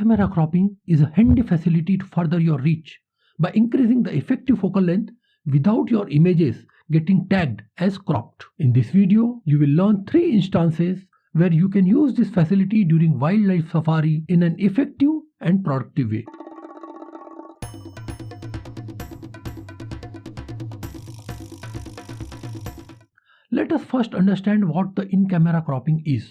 In-camera cropping is a handy facility to further your reach by increasing the effective focal length without your images getting tagged as cropped. In this video, you will learn 3 instances where you can use this facility during wildlife safari in an effective and productive way. Let us first understand what the in-camera cropping is,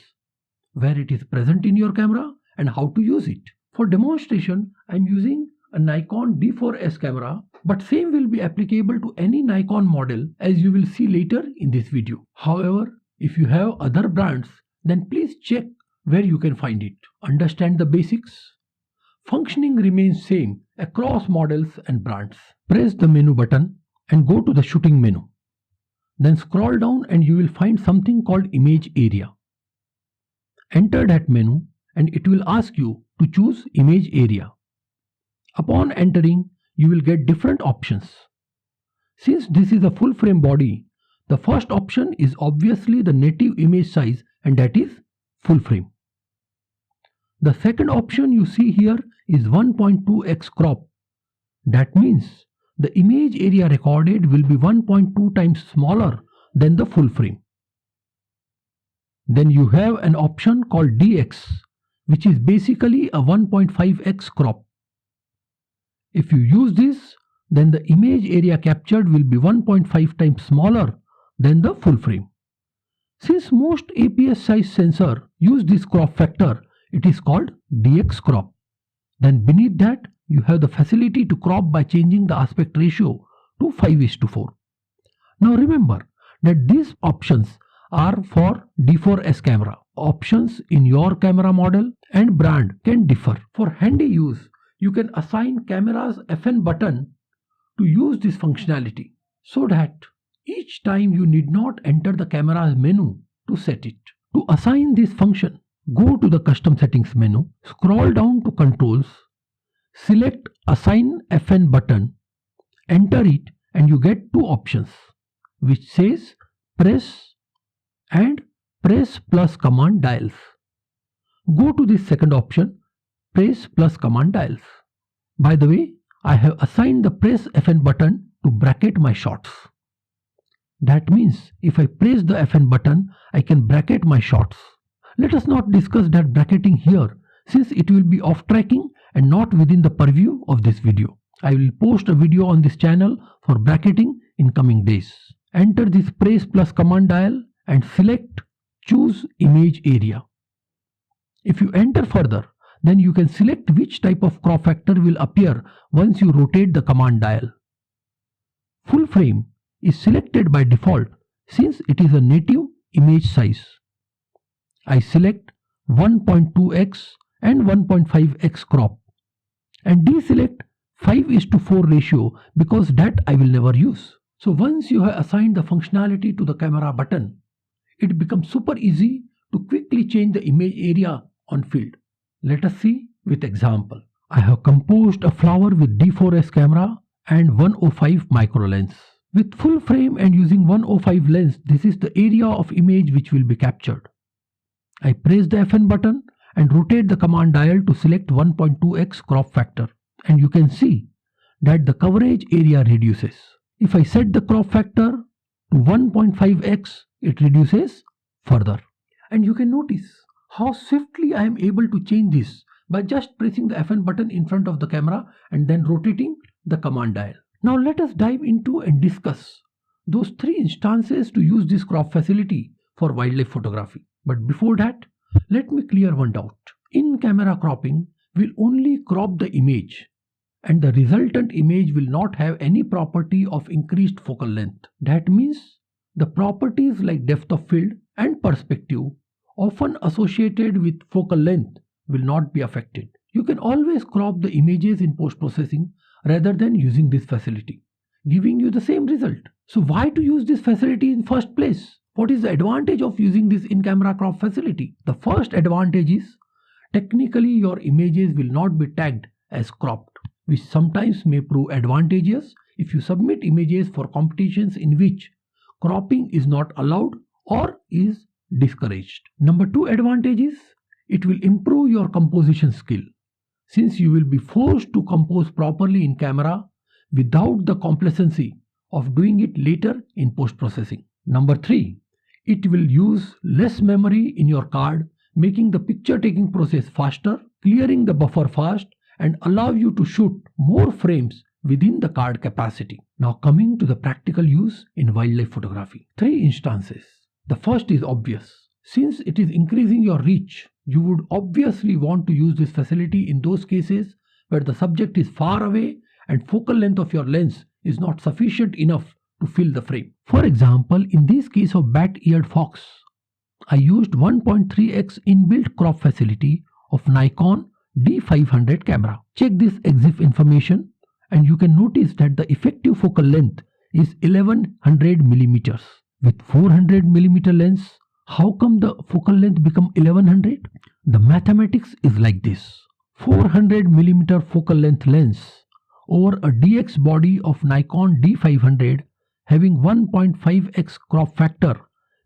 where it is present in your camera, and how to use it. For demonstration, I am using a Nikon D4S camera, but same will be applicable to any Nikon model, as you will see later in this video. However, if you have other brands, then please check where you can find it. Understand the basics. Functioning remains same across models and brands. Press the menu button and go to the shooting menu. Then scroll down and you will find something called image area. Enter that menu and it will ask you to choose image area. Upon entering, you will get different options. Since this is a full frame body, the first option is obviously the native image size, and that is full frame. The second option you see here is 1.2x crop. That means the image area recorded will be 1.2 times smaller than the full frame. Then you have an option called DX, which is basically a 1.5x crop. If you use this, then the image area captured will be 1.5 times smaller than the full frame. Since most APS size sensor use this crop factor, it is called DX crop. Then beneath that, you have the facility to crop by changing the aspect ratio to 5:4. Now remember that these options are for D4S camera. Options in your camera model and brand can differ. For handy use, you can assign camera's FN button to use this functionality, so that each time you need not enter the camera's menu to set it. To assign this function, go to the custom settings menu, scroll down to controls, select assign FN button, enter it, and you get 2 options which says press and press plus command dials. Go to this second option, press plus command dials. By the way, I have assigned the press FN button to bracket my shots. That means if I press the FN button, I can bracket my shots. Let us not discuss that bracketing here, since it will be off tracking and not within the purview of this video. I will post a video on this channel for bracketing in coming days. Enter this press plus command dial and select choose image area. If you enter further, then you can select which type of crop factor will appear once you rotate the command dial. Full frame is selected by default since it is a native image size. I select 1.2x and 1.5x crop and deselect 5:4 ratio because that I will never use. So once you have assigned the functionality to the camera button, it becomes super easy to quickly change the image area on field. Let us see with example. I have composed a flower with D4S camera and 105 micro lens. With full frame and using 105 lens, this is the area of image which will be captured. I press the FN button and rotate the command dial to select 1.2x crop factor, and you can see that the coverage area reduces. If I set the crop factor to 1.5x, it reduces further. And you can notice how swiftly I am able to change this by just pressing the FN button in front of the camera and then rotating the command dial. Now let us dive into and discuss those 3 instances to use this crop facility for wildlife photography. But before that, let me clear one doubt. In-camera cropping will only crop the image, and the resultant image will not have any property of increased focal length. That means the properties like depth of field and perspective, often associated with focal length, will not be affected. You can always crop the images in post-processing rather than using this facility, giving you the same result. So why to use this facility in first place? What is the advantage of using this in-camera crop facility? The first advantage is technically your images will not be tagged as cropped, which sometimes may prove advantageous if you submit images for competitions in which cropping is not allowed or is discouraged. Number 2 advantage is it will improve your composition skill. since you will be forced to compose properly in camera without the complacency of doing it later in post-processing. Number 3. It will use less memory in your card, making the picture taking process faster, clearing the buffer fast, and allow you to shoot more frames within the card capacity. Now coming to the practical use in wildlife photography. 3 instances. The first is obvious. Since it is increasing your reach, you would obviously want to use this facility in those cases where the subject is far away and focal length of your lens is not sufficient enough to fill the frame. For example, in this case of bat-eared fox, I used 1.3x inbuilt crop facility of Nikon D500 camera. Check this EXIF information and you can notice that the effective focal length is 1100 millimeters. With 400 millimeter lens, how come the focal length become 1100? The mathematics is like this. 400 millimeter focal length lens over a DX body of Nikon D500 having 1.5x crop factor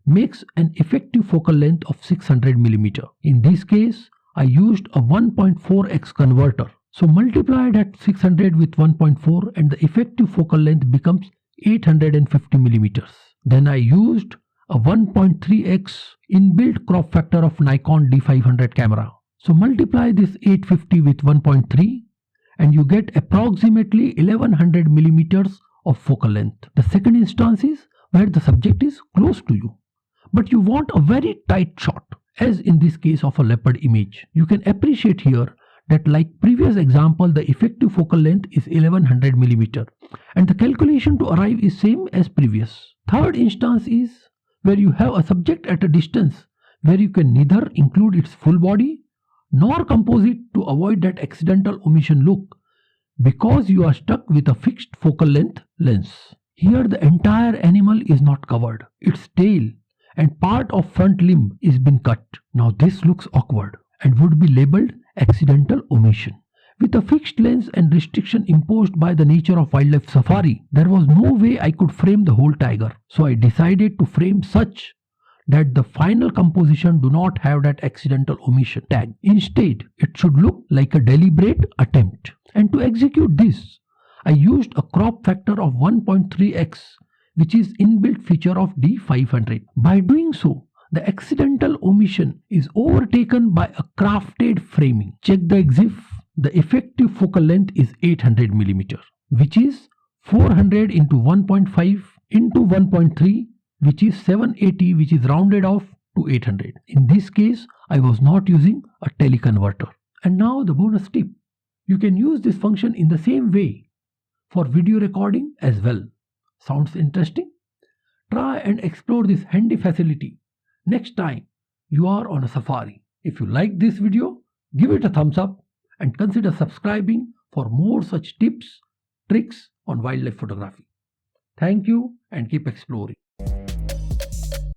makes an effective focal length of 600 millimeter. In this case, I used a 1.4x converter. So multiplied at 600 with 1.4 and the effective focal length becomes 850 millimeters. Then I used a 1.3x inbuilt crop factor of Nikon D500 camera. So multiply this 850 with 1.3 and you get approximately 1100 millimeters of focal length. The second instance is where the subject is close to you, but you want a very tight shot, as in this case of a leopard image. You can appreciate here that like previous example, the effective focal length is 1100 millimeter and the calculation to arrive is same as previous. Third instance is where you have a subject at a distance where you can neither include its full body nor compose it to avoid that accidental omission look because you are stuck with a fixed focal length lens. Here the entire animal is not covered, its tail and part of front limb is been cut. Now this looks awkward and would be labeled accidental omission. With a fixed lens and restriction imposed by the nature of wildlife safari, there was no way I could frame the whole tiger. So I decided to frame such that the final composition do not have that accidental omission tag. Instead, it should look like a deliberate attempt. And to execute this, I used a crop factor of 1.3x, which is inbuilt feature of D500. By doing so, the accidental omission is overtaken by a crafted framing. Check the EXIF. The effective focal length is 800 millimeter, which is 400 into 1.5 into 1.3, which is 780, which is rounded off to 800. In this case, I was not using a teleconverter. And now the bonus tip. You can use this function in the same way for video recording as well. Sounds interesting? Try and explore this handy facility next time you are on a safari. If you like this video, give it a thumbs up and consider subscribing for more such tips, tricks on wildlife photography. Thank you and keep exploring.